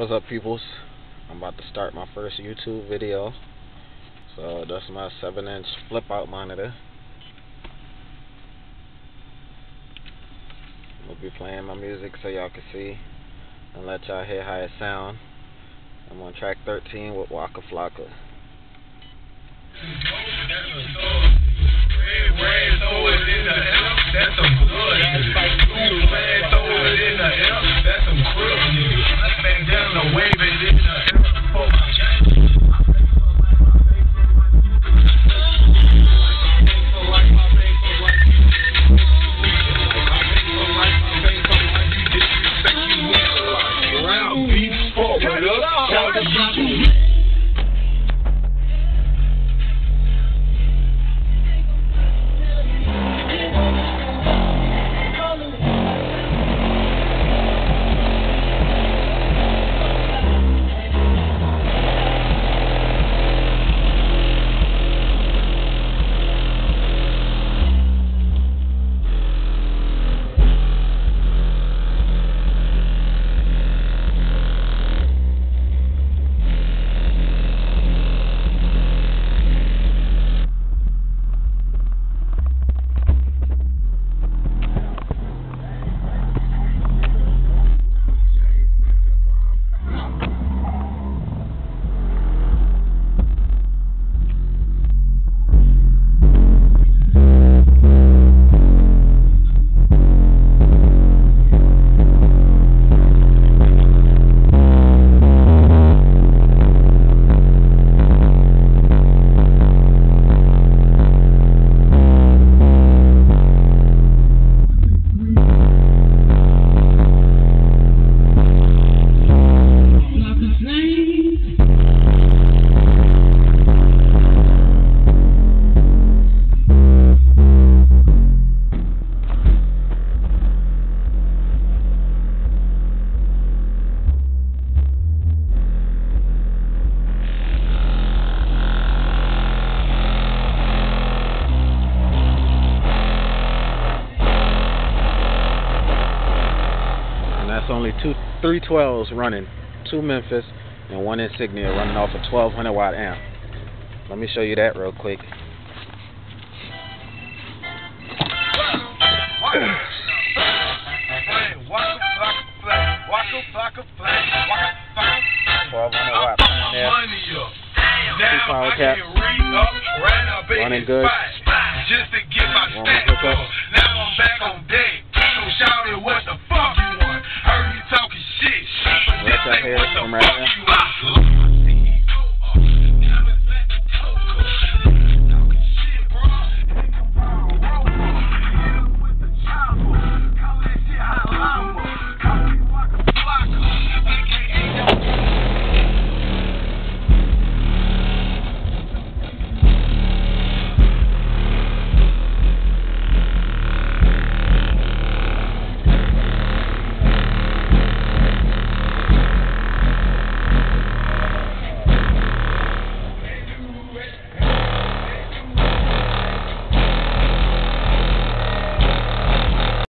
What's up, peoples? I'm about to start my first YouTube video. So that's my 7-inch flip out monitor. We'll be playing my music so y'all can see and let y'all hear how it sound. I'm on track 13 with Waka Flocka. That's some blood. That's like food, man. Throw it in the air. That's some crib, nigga. I bang down the wave and in the air for my gang. That's only 312s running, 2 Memphis and 1 Insignia running off a 1200 watt amp. Let me show you that real quick. 1200 watt there. 2 power caps, running good. Just to get my stack up. Now I'm back on deck. So shout it, what the fuck you want? Heard you talking shit. Right here from right here.